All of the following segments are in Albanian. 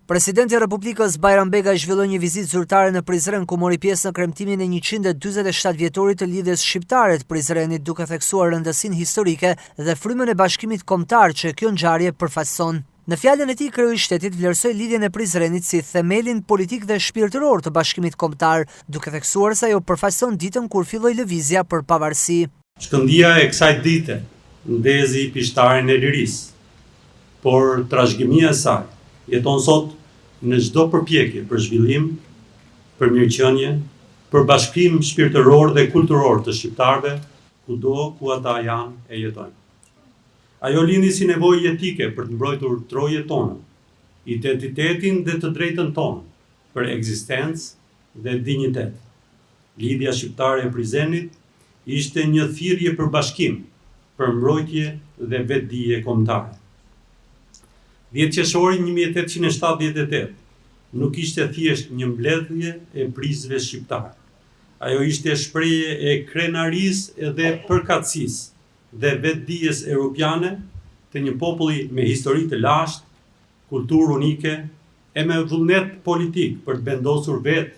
Presidenti i Republikës Bajram Bega zhvilloi një vizitë zyrtare në Prizren ku mori pjesë në kremtimin e 147 vjetorit të lidhjes shqiptare të Prizrenit, duke theksuar rëndësinë historike dhe frymën e bashkimit kombëtar që kjo ngjarje përfaqëson. Në fjalën e tij, kreu i shtetit vlerësoi lidhjen e Prizrenit si themelin politik dhe shpirtëror të bashkimit kombëtar, duke theksuar se ajo përfaqëson ditën kur filloi lëvizja për pavarësi. Shkëndija e kësaj dite ndezi pishtarin e lirisë, por trashëgimia e saj jeton sot në çdo përpjekje për zhvillim, për mirëqenie, për bashkim shpirtëror dhe kulturor të shqiptarëve, kudo ku ata janë e jetojnë. Ajo lindi si nevojë etike për të mbrojtur trojet tona, identitetin dhe të drejtën tonë për ekzistencë dhe dinjitet. Lidhja shqiptare e Prizrenit ishte një thirrje për bashkim, për mbrojtje dhe vetdije kombëtare. 10 qershori 1878 nuk ishte thjesht një mbledhje e prizve shqiptar. Ajo ishte shprehje e krenarisë dhe përkatësisë dhe vetdijes europiane të një populli me histori të lashtë, kulturë unike e me vullnet politik për të vendosur vetë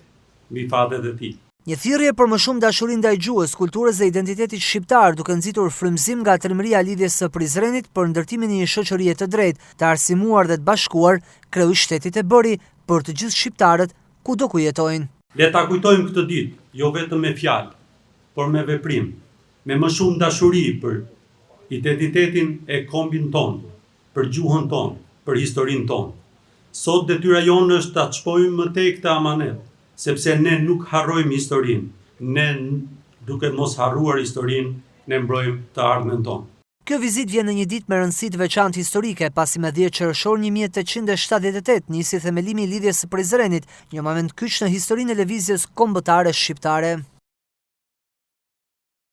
mbi fatet e tij. Një thirrje për më shumë dashuri ndaj gjuhës, kulturës dhe identitetit shqiptar, duke nxitur frymëzim nga tërmëria e lidhjes së Prizrenit për ndërtimin e një shoqërie të drejtë, të arsimuar dhe të bashkuar, kreu i shtetit e bëri për të gjithë shqiptarët kudo ku jetojnë. Le ta kujtojmë këtë ditë, jo vetëm me fjalë, por me veprim, me më shumë dashuri për identitetin e kombin tonë, për gjuhën tonë, për historinë tonë. Sot detyra jonë është ta çpojmë më tej këtë amanet, sepse ne nuk harrojmë historinë, ne duke mos harruar historinë, ne mbrojmë të ardhmen tonë. Kjo vizitë vjen në një ditë me rëndësi të veçantë historike, pasi me 10 qershor 1878 nisi themelimi i lidhjes së Prizrenit, një moment kyç në historinë e lëvizjes kombëtare shqiptare.